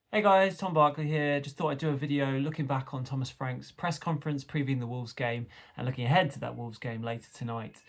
Hey guys, Tom Barclay here. Just thought I'd do a video looking back on Thomas Frank's press conference previewing the Wolves game and looking ahead to that Wolves game later tonight,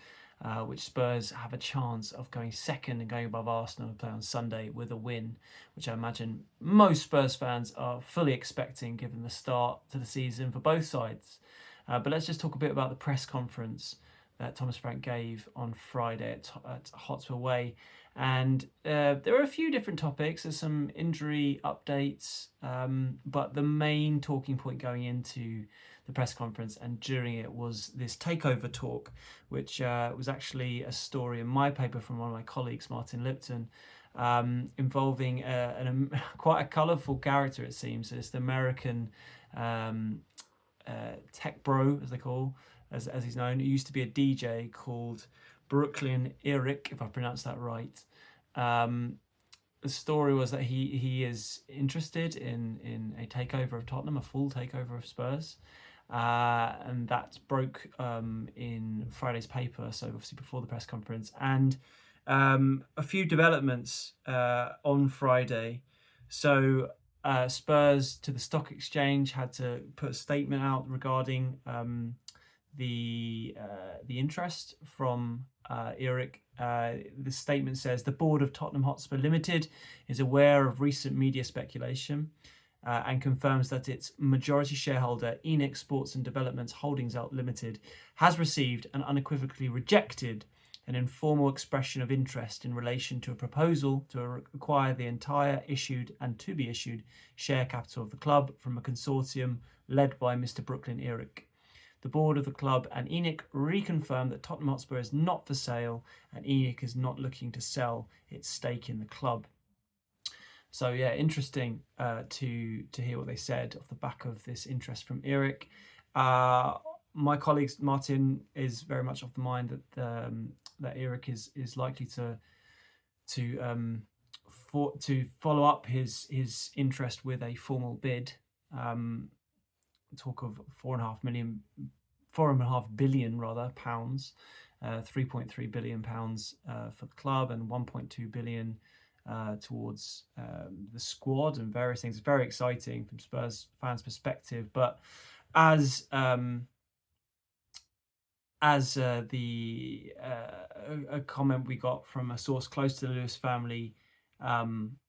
which Spurs have a chance of going second and going above Arsenal and play on Sunday with a win, which I imagine most Spurs fans are fully expecting given the start to the season for both sides. But let's just talk a bit about the press conference that Thomas Frank gave on Friday at Hotspur Way. And there are a few different topics. There's some injury updates, but the main talking point going into the press conference and during it was this Takeover Talk, which was actually a story in my paper from one of my colleagues, Martin Lipton, involving quite a colourful character, it seems. It's the American tech bro, as they call, as he's known. He used to be a DJ called Brooklyn ENIC, if I pronounced that right. The story was that he is interested in a takeover of Tottenham, a full takeover of Spurs, and that broke in Friday's paper, so obviously before the press conference, and a few developments on Friday. So Spurs to the stock exchange had to put a statement out regarding the interest from ENIC. The statement says the board of Tottenham Hotspur Limited is aware of recent media speculation and confirms that its majority shareholder ENIC Sports and Developments Holdings Limited has received and unequivocally rejected an informal expression of interest in relation to a proposal to acquire the entire issued and to be issued share capital of the club from a consortium led by Mr. Brooklyn ENIC. The board of the club and ENIC reconfirmed that Tottenham Hotspur is not for sale and ENIC is not looking to sell its stake in the club. So yeah, interesting to hear what they said off the back of this interest from ENIC. My colleague Martin is very much of the mind that that ENIC is likely to follow up his interest with a formal bid. Talk of £4.5 billion pounds, £3.3 billion for the club, and £1.2 billion towards the squad and various things. It's very exciting from Spurs fans' perspective. But as a comment we got from a source close to the Lewis family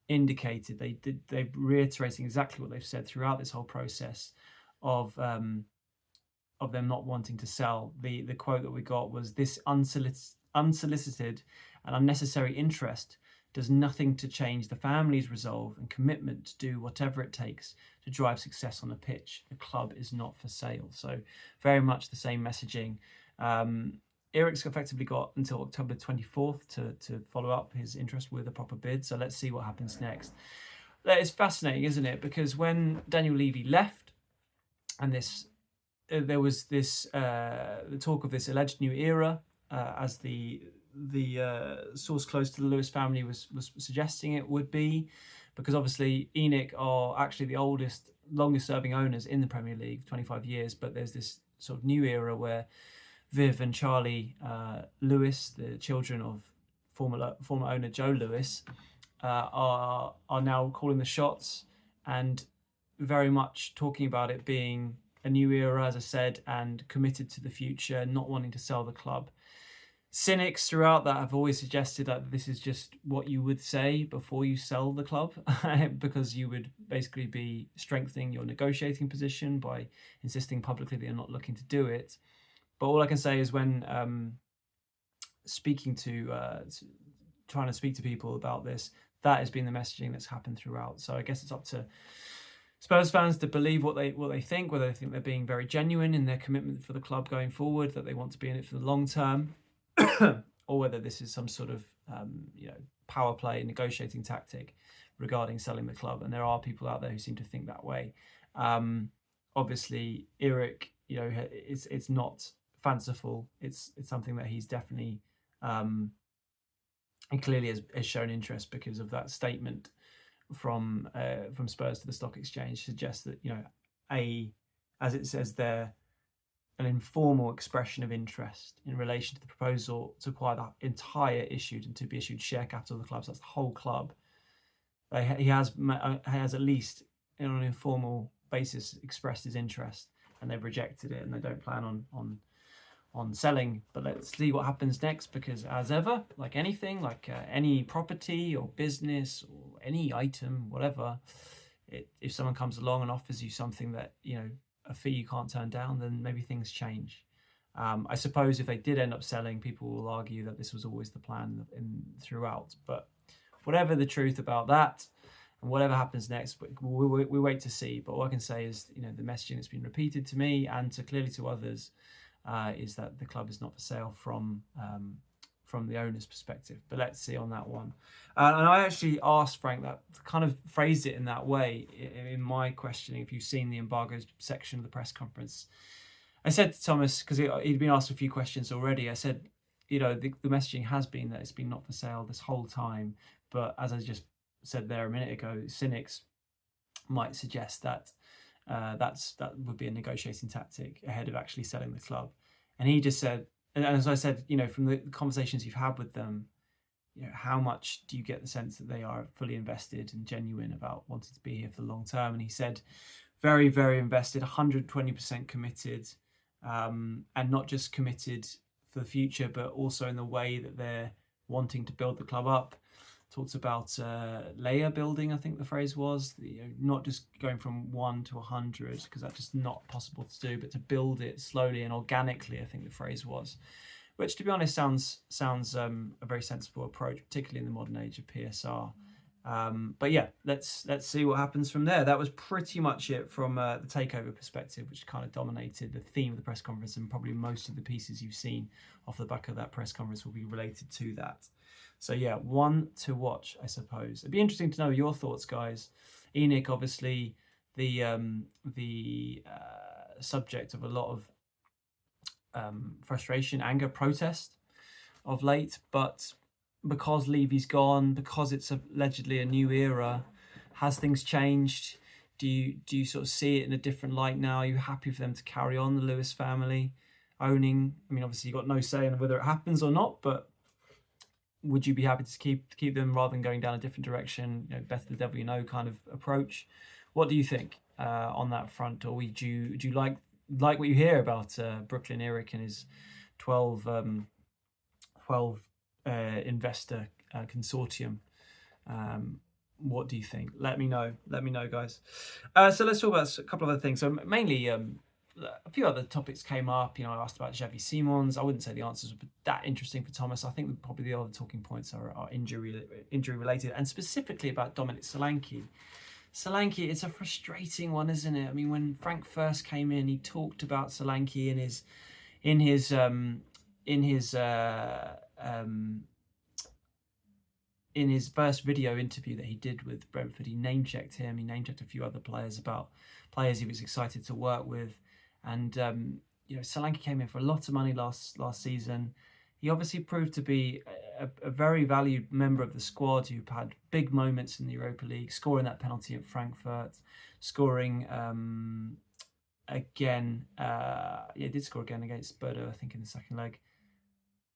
indicated, they're reiterating exactly what they've said throughout this whole process of them not wanting to sell. The quote that we got was, "This unsolicited and unnecessary interest does nothing to change the family's resolve and commitment to do whatever it takes to drive success on the pitch. The club is not for sale." So very much the same messaging. Eric's effectively got until October 24th to follow up his interest with a proper bid. So let's see what happens next. It's fascinating, isn't it? Because when Daniel Levy left, and there was this the talk of this alleged new era, as the source close to the Lewis family was suggesting it would be, because obviously ENIC are actually the longest serving owners in the Premier League, 25 years, but there's this sort of new era where Viv and Charlie Lewis, the children of former owner Joe Lewis, are now calling the shots and very much talking about it being a new era, as I said, and committed to the future, not wanting to sell the club. Cynics throughout that have always suggested that this is just what you would say before you sell the club, because you would basically be strengthening your negotiating position by insisting publicly that you're not looking to do it. But all I can say is when trying to speak to people about this, that has been the messaging that's happened throughout. So I guess it's up to Spurs fans to believe what they think, whether they think they're being very genuine in their commitment for the club going forward, that they want to be in it for the long term, or whether this is some sort of power play negotiating tactic regarding selling the club. And there are people out there who seem to think that way. Obviously, Eric, it's not fanciful. It's something that he's definitely and clearly has shown interest, because of that statement from Spurs to the stock exchange suggests that as it says there, an informal expression of interest in relation to the proposal to acquire the entire issued and to be issued share capital of the club. So that's the whole club. he has at least on an informal basis expressed his interest, and they've rejected it, and they don't plan on selling. But let's see what happens next, because as ever, like anything, like any property or business or any item, whatever, if someone comes along and offers you something that, you know, a fee you can't turn down, then maybe things change. I suppose if they did end up selling, people will argue that this was always the plan throughout. But whatever the truth about that, and whatever happens next, we wait to see. But what I can say is, you know, the messaging that's been repeated to me and clearly to others is that the club is not for sale from the owner's perspective. But let's see on that one. And I actually asked Frank, that kind of phrased it in that way in my questioning. If you've seen the embargoes section of the press conference, I said to Thomas, because he'd been asked a few questions already, I said, you know, the messaging has been that it's been not for sale this whole time. But as I just said there a minute ago, cynics might suggest that that would be a negotiating tactic ahead of actually selling the club. And he just said, and as I said, you know, from the conversations you've had with them, you know, how much do you get the sense that they are fully invested and genuine about wanting to be here for the long term? And he said, very, very invested, 120% committed, and not just committed for the future, but also in the way that they're wanting to build the club up. Talks about layer building, I think the phrase was, you know, not just going from 1 to 100, because that's just not possible to do, but to build it slowly and organically, I think the phrase was, which, to be honest, sounds a very sensible approach, particularly in the modern age of PSR. But yeah, let's see what happens from there. That was pretty much it from the takeover perspective, which kind of dominated the theme of the press conference, and probably most of the pieces you've seen off the back of that press conference will be related to that. So yeah, one to watch, I suppose. It'd be interesting to know your thoughts, guys. ENIC, obviously, the subject of a lot of frustration, anger, protest of late, but because Levy's gone, because it's allegedly a new era, has things changed? Do you sort of see it in a different light now? Are you happy for them to carry on, the Lewis family owning? I mean, obviously you've got no say in whether it happens or not, but would you be happy to keep them rather than going down a different direction, you know, best the devil you know kind of approach? What do you think on that front? Or do you like what you hear about Brooklyn ENIC and his 12 investor consortium? What do you think? Let me know, guys. So let's talk about a couple of other things. So mainly a few other topics came up. You know, I asked about Xavi Simons. I wouldn't say the answers were that interesting for Thomas. I think probably the other talking points are injury related, and specifically about Dominic Solanke. Solanke, it's a frustrating one, isn't it? I mean, when Frank first came in, he talked about Solanke in his first video interview that he did with Brentford. He name-checked him. He name-checked a few other players about players he was excited to work with. And, you know, Solanke came in for a lot of money last season. He obviously proved to be a very valued member of the squad who had big moments in the Europa League, scoring that penalty at Frankfurt, scoring again. He did score again against Spurs, I think, in the second leg.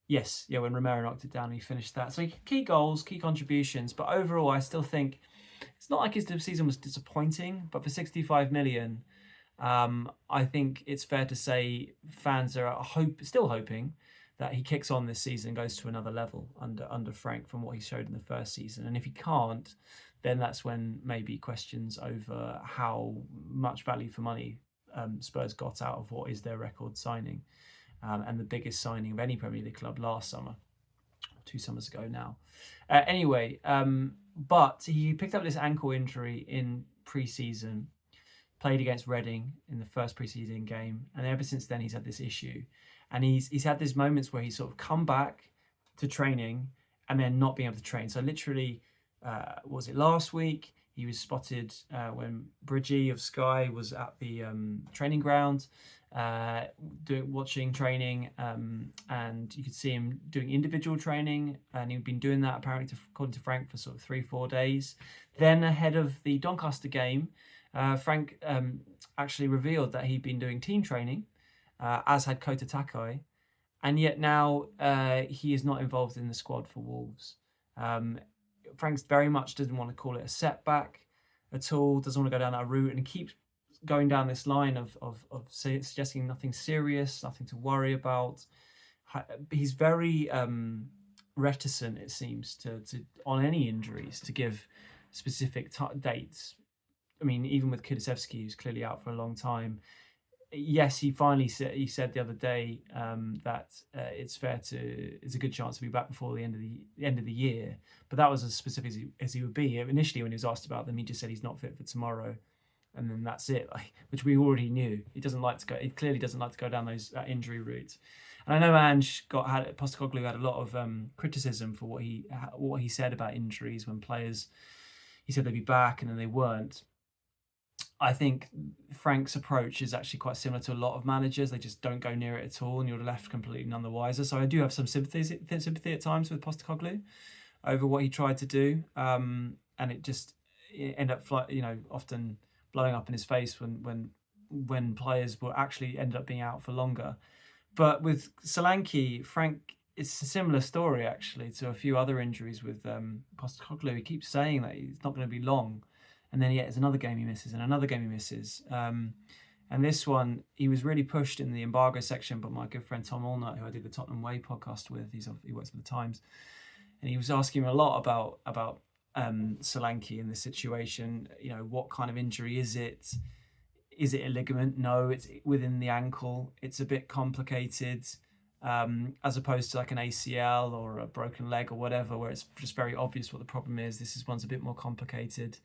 Yes, yeah, when Romero knocked it down, he finished that. So key goals, key contributions. But overall, I still think it's not like his season was disappointing, but for 65 million, I think it's fair to say fans are still hoping that he kicks on this season and goes to another level under Frank from what he showed in the first season. And if he can't, then that's when maybe questions over how much value for money Spurs got out of what is their record signing. And the biggest signing of any Premier League club last summer, 2 summers ago now. Anyway, but he picked up this ankle injury in pre-season, played against Reading in the first pre-season game, and ever since then he's had this issue. And he's had these moments where he's sort of come back to training and then not being able to train. So literally, was it last week? He was spotted when Bridgie of Sky was at the training ground, watching training, and you could see him doing individual training, and he'd been doing that apparently, according to Frank, for sort of 3-4 days. Then ahead of the Doncaster game, Frank actually revealed that he'd been doing team training, as had Kota Takai, and yet now he is not involved in the squad for Wolves. Frank's very much doesn't want to call it a setback at all, doesn't want to go down that route, and he keeps going down this line of suggesting nothing serious, nothing to worry about. He's very reticent, it seems, to on any injuries to give specific dates. I mean, even with THFC, who's clearly out for a long time. Yes, he said the other day that it's a good chance to be back before the end of the year. But that was as specific as he would be. Initially, when he was asked about them, he just said he's not fit for tomorrow, and then that's it. Which we already knew. He clearly doesn't like to go down that injury route. And I know Postecoglou had a lot of criticism for what he said about injuries when players. He said they'd be back and then they weren't. I think Frank's approach is actually quite similar to a lot of managers. They just don't go near it at all, and you're left completely none the wiser. So I do have some sympathy at times with Postecoglou over what he tried to do, and it ended up often blowing up in his face when players were actually ended up being out for longer. But with Solanke, Frank, it's a similar story actually to a few other injuries with Postecoglou. He keeps saying that he's not going to be long. And then it's another game he misses and another game he misses. And this one, he was really pushed in the embargo section by my good friend Tom Barclay, who I did the Tottenham Way podcast with. He works for the Times. And he was asking him a lot about Solanke in this situation. What kind of injury is it? Is it a ligament? No, it's within the ankle. It's a bit complicated, as opposed to like an ACL or a broken leg or whatever, where it's just very obvious what the problem is. One's a bit more complicated.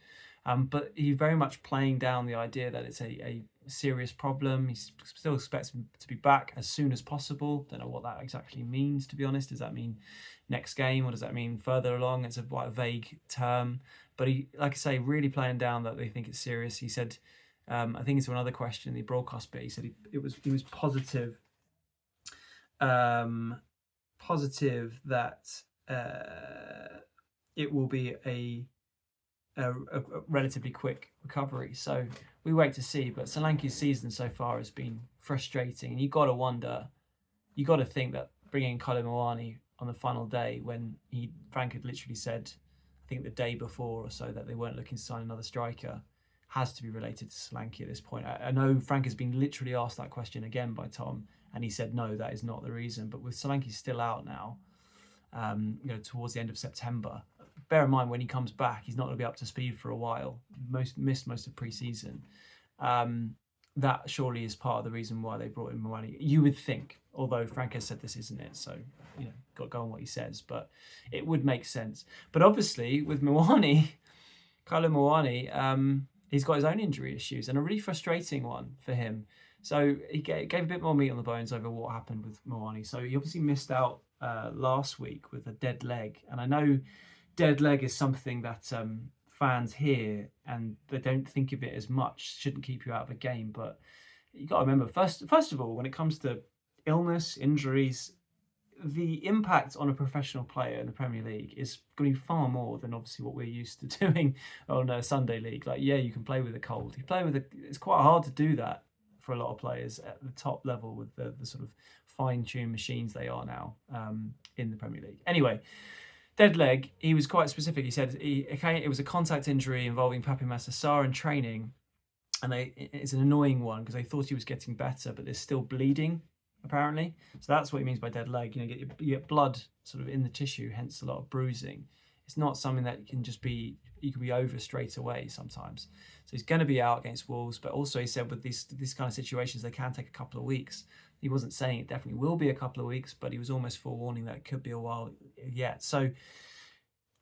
But he's very much playing down the idea that it's a serious problem. He still expects him to be back as soon as possible. Don't know what that exactly means, to be honest. Does that mean next game, or does that mean further along? It's quite a vague term. But he, like I say, really playing down that they think it's serious. He said, I think it's another question in the broadcast bit. He said he was positive that it will be a relatively quick recovery. So we wait to see. But Solanke's season so far has been frustrating, and you got to think that bringing in Kolo Muani on the final day, when Frank had literally said, I think the day before or so, that they weren't looking to sign another striker, has to be related to Solanke at this point. I know Frank has been literally asked that question again by Tom, and he said no, that is not the reason. But with Solanke still out now, towards the end of September. Bear in mind, when he comes back, he's not going to be up to speed for a while. Missed most of pre-season. That surely is part of the reason why they brought in Muani. You would think, although Frank has said this isn't it, so got to go on what he says. But it would make sense. But obviously, with Muani, Kolo Muani, he's got his own injury issues, and a really frustrating one for him. So he gave a bit more meat on the bones over what happened with Muani. So he obviously missed out last week with a dead leg, and I know dead leg is something that fans hear and they don't think of it as much. Shouldn't keep you out of a game, but you got to remember first of all, when it comes to illness, injuries, the impact on a professional player in the Premier League is going to be far more than obviously what we're used to doing on a Sunday league. Like, yeah, you can play with a cold. It's quite hard to do that for a lot of players at the top level with the sort of fine-tuned machines they are now in the Premier League. Anyway, dead leg, he was quite specific. He said it was a contact injury involving Pape Matar Sarr in training, and it's an annoying one because they thought he was getting better, but there's still bleeding, apparently. So that's what he means by dead leg. You get blood sort of in the tissue, hence a lot of bruising. It's not something that you can be over straight away sometimes. So he's going to be out against Wolves, but also he said with these kind of situations, they can take a couple of weeks. He wasn't saying it definitely will be a couple of weeks, but he was almost forewarning that it could be a while yet. So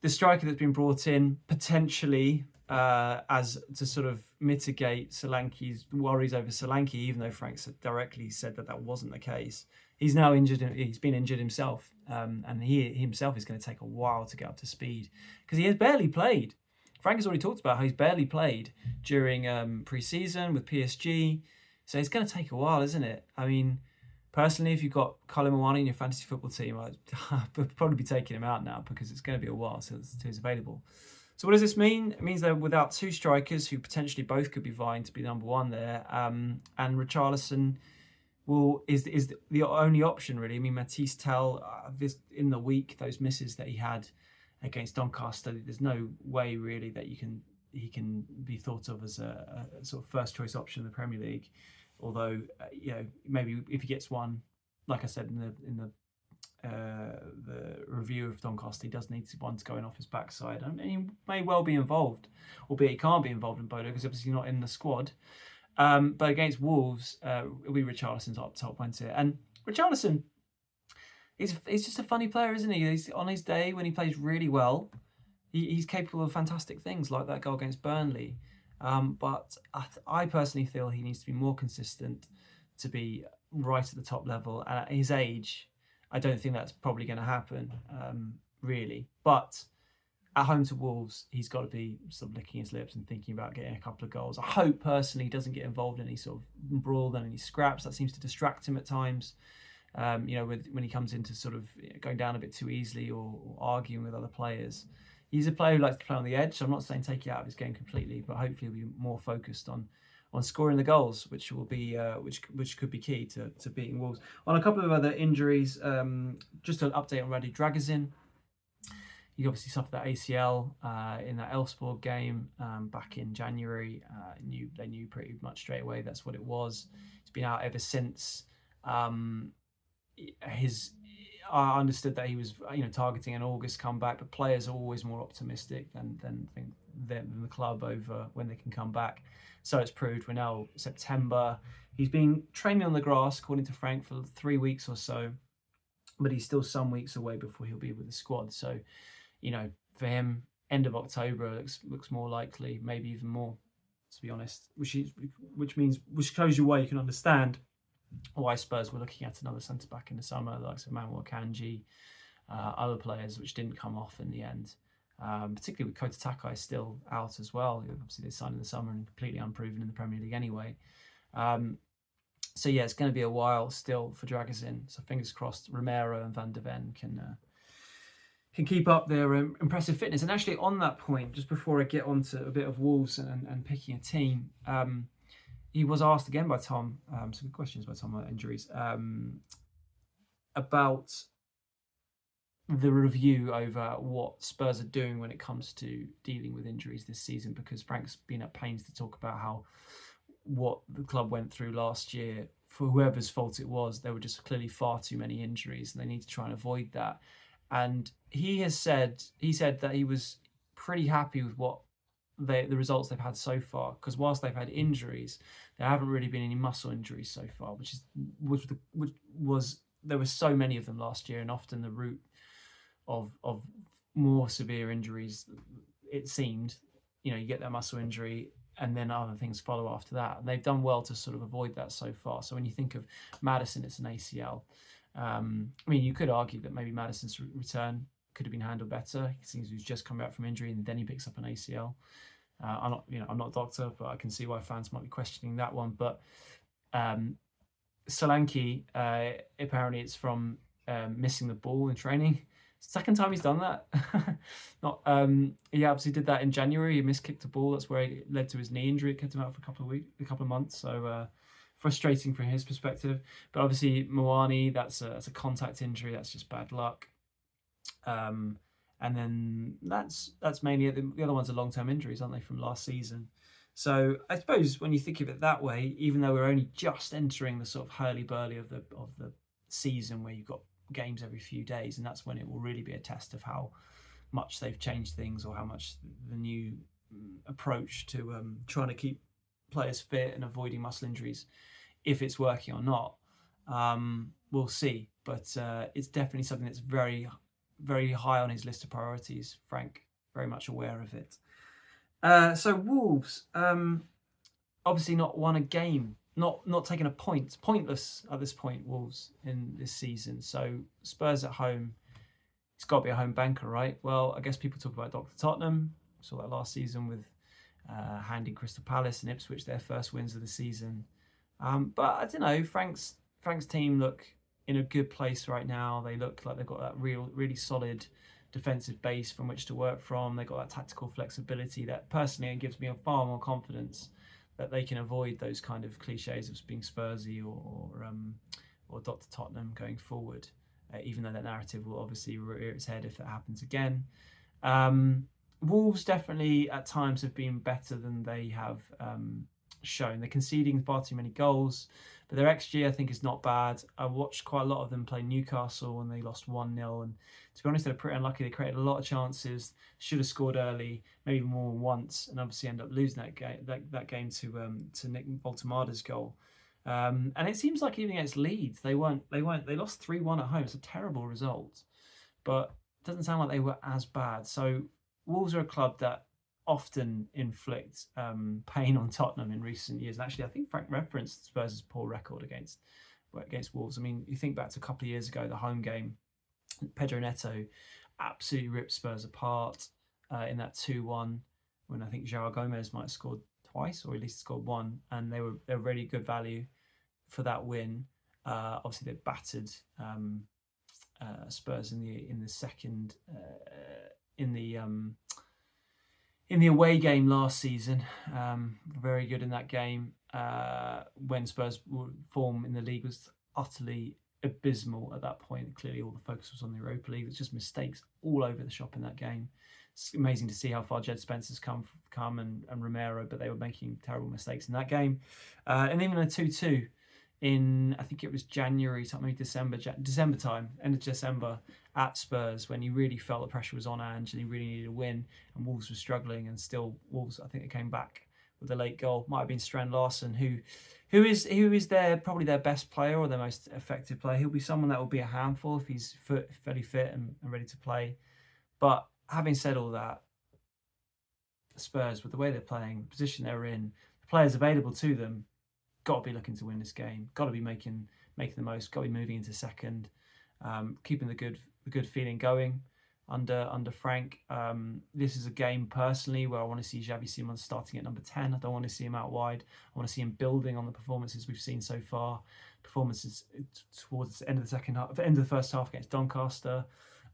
the striker that's been brought in potentially as to sort of mitigate Solanke's worries over Solanke, even though Frank directly said that wasn't the case. He's now injured. He's been injured himself, and he himself is going to take a while to get up to speed because he has barely played. Frank has already talked about how he's barely played during pre-season with PSG. So it's going to take a while, isn't it? I mean, personally, if you've got Kolo Muani in your fantasy football team, I'd probably be taking him out now because it's going to be a while till he's available. So what does this mean? It means they're without two strikers who potentially both could be vying to be number one there. And Richarlison is the only option, really. I mean, Matisse Tell, in the week, those misses that he had against Doncaster. There's no way really that he can be thought of as a sort of first choice option in the Premier League. Although maybe if he gets one, like I said in the review of Doncaster, he does need one to go in off his backside, and he may well be involved, albeit he can't be involved in Bodo because obviously not in the squad. But against Wolves, it'll be Richarlison's up top, won't it? And Richarlison, he's just a funny player, isn't he? He's, on his day when he plays really well, he's capable of fantastic things like that goal against Burnley. But I personally feel he needs to be more consistent to be right at the top level. And at his age, I don't think that's probably going to happen, really. But at home to Wolves, he's got to be sort of licking his lips and thinking about getting a couple of goals. I hope personally he doesn't get involved in any sort of brawl and any scraps. That seems to distract him at times. When he comes into sort of going down a bit too easily or arguing with other players. He's a player who likes to play on the edge. So I'm not saying take it out of his game completely, but hopefully he'll be more focused on scoring the goals, which will be which could be key to beating Wolves. On a couple of other injuries, just an update on Radu Dragozin. He obviously suffered that ACL in that Elfsborg game back in January. They knew pretty much straight away that's what it was. He's been out ever since. I understood that he was targeting an August comeback, but players are always more optimistic than the club over when they can come back. So it's proved. We're now September. He's been training on the grass, according to Frank, for 3 weeks or so, but he's still some weeks away before he'll be with the squad. So, for him, end of October looks more likely, maybe even more, to be honest. Which shows you why you can understand why Spurs were looking at another centre back in the summer, like Manuel Akanji, other players which didn't come off in the end. Particularly with Kota Takai still out as well. Obviously they signed in the summer and completely unproven in the Premier League anyway. So yeah, it's going to be a while still for Dragozin. So fingers crossed Romero and Van de Ven can keep up their impressive fitness. And actually on that point, just before I get on to a bit of Wolves and picking a team, he was asked again by Tom, some good questions by Tom about injuries, about the review over what Spurs are doing when it comes to dealing with injuries this season, because Frank's been at pains to talk about what the club went through last year. For whoever's fault it was, there were just clearly far too many injuries and they need to try and avoid that. And he said that he was pretty happy with what the results they've had so far, because whilst they've had injuries, there haven't really been any muscle injuries so far, which was there were so many of them last year, and often the root of more severe injuries, it seemed, you get that muscle injury and then other things follow after that. And they've done well to sort of avoid that so far. So when you think of Maddison, it's an ACL. You could argue that maybe Maddison's return could have been handled better. He seems he's just come back from injury and then he picks up an ACL. I'm not a doctor, but I can see why fans might be questioning that one. But Solanke, apparently it's from missing the ball in training. Second time he's done that. He obviously did that in January. He miskicked a ball. That's where it led to his knee injury. It kept him out for a couple of months. So frustrating from his perspective. But obviously Moani, that's a contact injury. That's just bad luck. And then that's mainly it. The other ones are long-term injuries, aren't they, from last season? So I suppose when you think of it that way, even though we're only just entering the sort of hurly-burly of the season where you've got games every few days, and that's when it will really be a test of how much they've changed things or how much the new approach to trying to keep players fit and avoiding muscle injuries, if it's working or not, we'll see. But it's definitely something that's very, very high on his list of priorities. Frank, very much aware of it. So Wolves, obviously not won a game, not taking a point, pointless at this point, Wolves in this season. So Spurs at home, it's got to be a home banker, right? Well, I guess people talk about Dr. Tottenham. We saw that last season with handing Crystal Palace and Ipswich their first wins of the season. But I don't know, Frank's team look in a good place right now. They look like they've got that really solid defensive base from which to work from. They've got that tactical flexibility that personally gives me far more confidence that they can avoid those kind of cliches of being Spursy or Dr. Tottenham going forward, even though that narrative will obviously rear its head if it happens again. Wolves definitely at times have been better than they have shown. They're conceding far too many goals, but their XG I think is not bad. I watched quite a lot of them play Newcastle and they lost 1-0, and to be honest, they're pretty unlucky. They created a lot of chances, should have scored early, maybe more than once, and obviously end up losing that game to Nick Voltemada's goal. And it seems like even against Leeds, they lost 3-1 at home. It's a terrible result, but it doesn't sound like they were as bad. So Wolves are a club that often inflict pain on Tottenham in recent years. And actually, I think Frank referenced Spurs' poor record against Wolves. I mean, you think back to a couple of years ago, the home game, Pedro Neto absolutely ripped Spurs apart in that 2-1, when I think João Gomez might have scored twice, or at least scored one, and they were really good value for that win. Obviously, they battered Spurs in the second in the away game last season. Very good in that game when Spurs' form in the league was utterly abysmal at that point. Clearly all the focus was on the Europa League. There's just mistakes all over the shop in that game. It's amazing to see how far Jed Spencer's come and Romero, but they were making terrible mistakes in that game. And even a 2-2 in, I think it was January, something December time, end of December at Spurs, when you really felt the pressure was on Ange and he really needed a win, and Wolves were struggling, and still Wolves, I think they came back with a late goal. Might have been Strand Larsen, who is probably their best player or their most effective player. He'll be someone that will be a handful if he's fairly fit and ready to play. But having said all that, Spurs, with the way they're playing, the position they're in, the players available to them, got to be looking to win this game. Got to be making the most. Got to be moving into second, keeping the good feeling going under Frank. This is a game personally where I want to see Xavi Simons starting at number 10. I don't want to see him out wide. I want to see him building on the performances we've seen so far. Performances towards the end of the first half against Doncaster.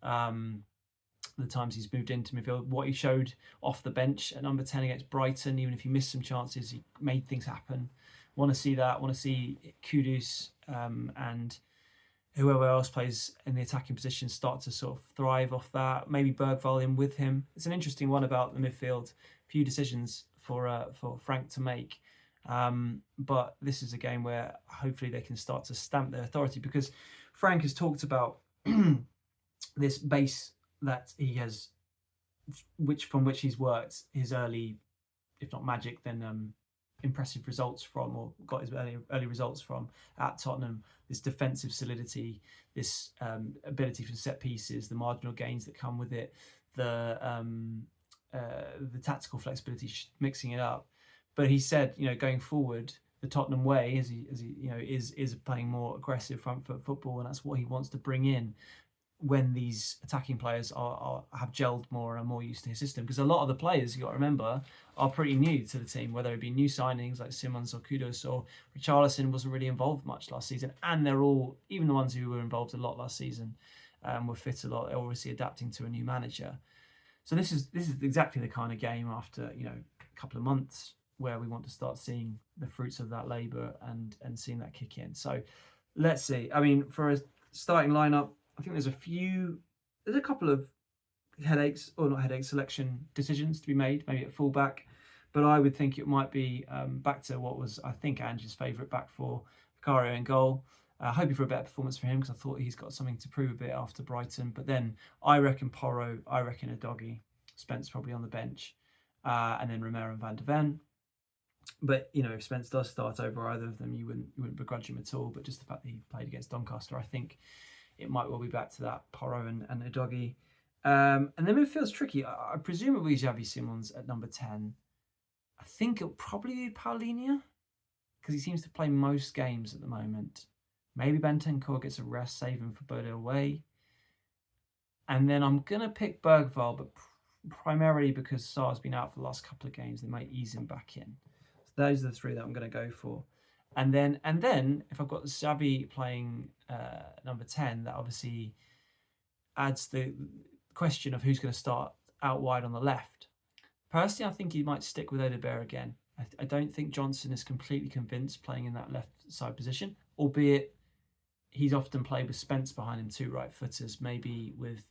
The times he's moved into midfield, what he showed off the bench at number 10 against Brighton, even if he missed some chances, he made things happen. Want to see that. Want to see Kudus and whoever else plays in the attacking position start to sort of thrive off that. Maybe Bergvall in with him. It's an interesting one about the midfield. Few decisions for Frank to make. But this is a game where hopefully they can start to stamp their authority, because Frank has talked about this base that he has, from which he's worked his early, if not magic, then impressive results from, or got his early results from at Tottenham. This defensive solidity, this ability for set pieces, the marginal gains that come with it, the tactical flexibility, mixing it up. But he said, going forward, the Tottenham way, as he is playing more aggressive front foot football, and that's what he wants to bring in when these attacking players have gelled more and are more used to his system. Because a lot of the players, you got to remember, are pretty new to the team, whether it be new signings like Simons or Kudus, or Richarlison wasn't really involved much last season. And they're all, even the ones who were involved a lot last season, were fit a lot. They're obviously adapting to a new manager. So this is exactly the kind of game after a couple of months where we want to start seeing the fruits of that labour and seeing that kick in. So let's see. I mean, for a starting lineup, I think there's a couple of selection decisions to be made, maybe at fullback, but I would think it might be back to what was, I think, Ange's favourite back four, Vicario in goal. Hoping for a better performance for him, because I thought he's got something to prove a bit after Brighton. But then I reckon Porro, I reckon Udogie, Spence probably on the bench, and then Romero and Van de Ven. But if Spence does start over either of them, you wouldn't begrudge him at all. But just the fact that he played against Doncaster, I think it might well be back to that Porro and Udogie. And then midfield's tricky. I presume it will be Xavi Simons at number 10. I think it'll probably be Paulinho, because he seems to play most games at the moment. Maybe Bentancur gets a rest, save him for Bodo away. And then I'm going to pick Bergvall, but primarily because Sarr's been out for the last couple of games, they might ease him back in. So those are the three that I'm going to go for. And then if I've got Xavi playing number 10, that obviously adds the question of who's going to start out wide on the left. Personally, I think he might stick with Odegaard again. I don't think Johnson is completely convinced playing in that left side position, albeit he's often played with Spence behind him, two right footers, maybe with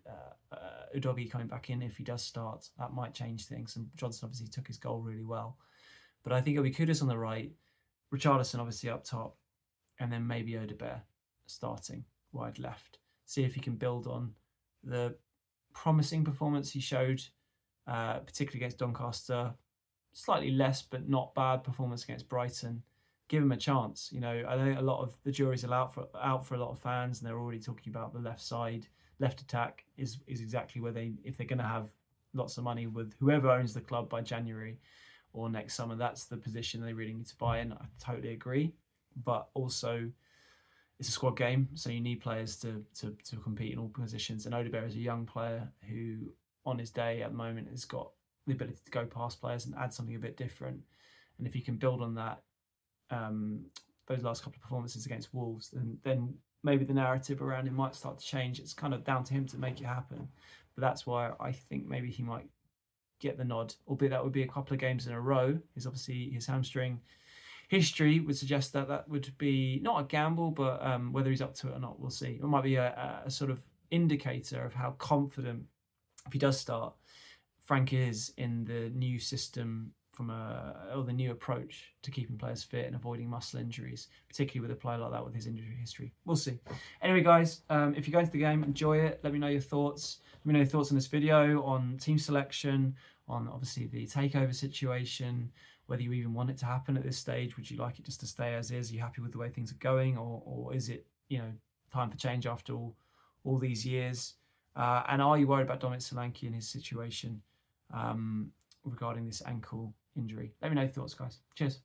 Udogie coming back in, if he does start, that might change things. And Johnson obviously took his goal really well. But I think it'll be Kudus on the right, Richarlison obviously up top, and then maybe Odegaard starting wide left. See if he can build on the promising performance he showed, particularly against Doncaster. Slightly less, but not bad performance against Brighton. Give him a chance. You know, I think a lot of the jury's out for a lot of fans, and they're already talking about the left side. Left attack is exactly where if they're going to have lots of money with whoever owns the club by January or next summer, that's the position they really need to buy in. I totally agree, but also it's a squad game, so you need players to compete in all positions. And Odegaard is a young player who, on his day at the moment, has got the ability to go past players and add something a bit different. And if he can build on that, those last couple of performances against Wolves, then maybe the narrative around him might start to change. It's kind of down to him to make it happen. But that's why I think maybe he might get the nod, albeit that would be a couple of games in a row. Is obviously his hamstring history would suggest that would be not a gamble, but whether he's up to it or not, we'll see. It might be a sort of indicator of how confident, if he does start, Frank is in the new system or the new approach to keeping players fit and avoiding muscle injuries, particularly with a player like that with his injury history. We'll see. Anyway, guys, if you go into the game, enjoy it. Let me know your thoughts. Let me know your thoughts on this video, on team selection, on obviously the takeover situation, whether you even want it to happen at this stage. Would you like it just to stay as is? Are you happy with the way things are going, or is it, you know, time for change after all these years? And are you worried about Dominic Solanke and his situation regarding this ankle injury? Let me know your thoughts, guys. Cheers.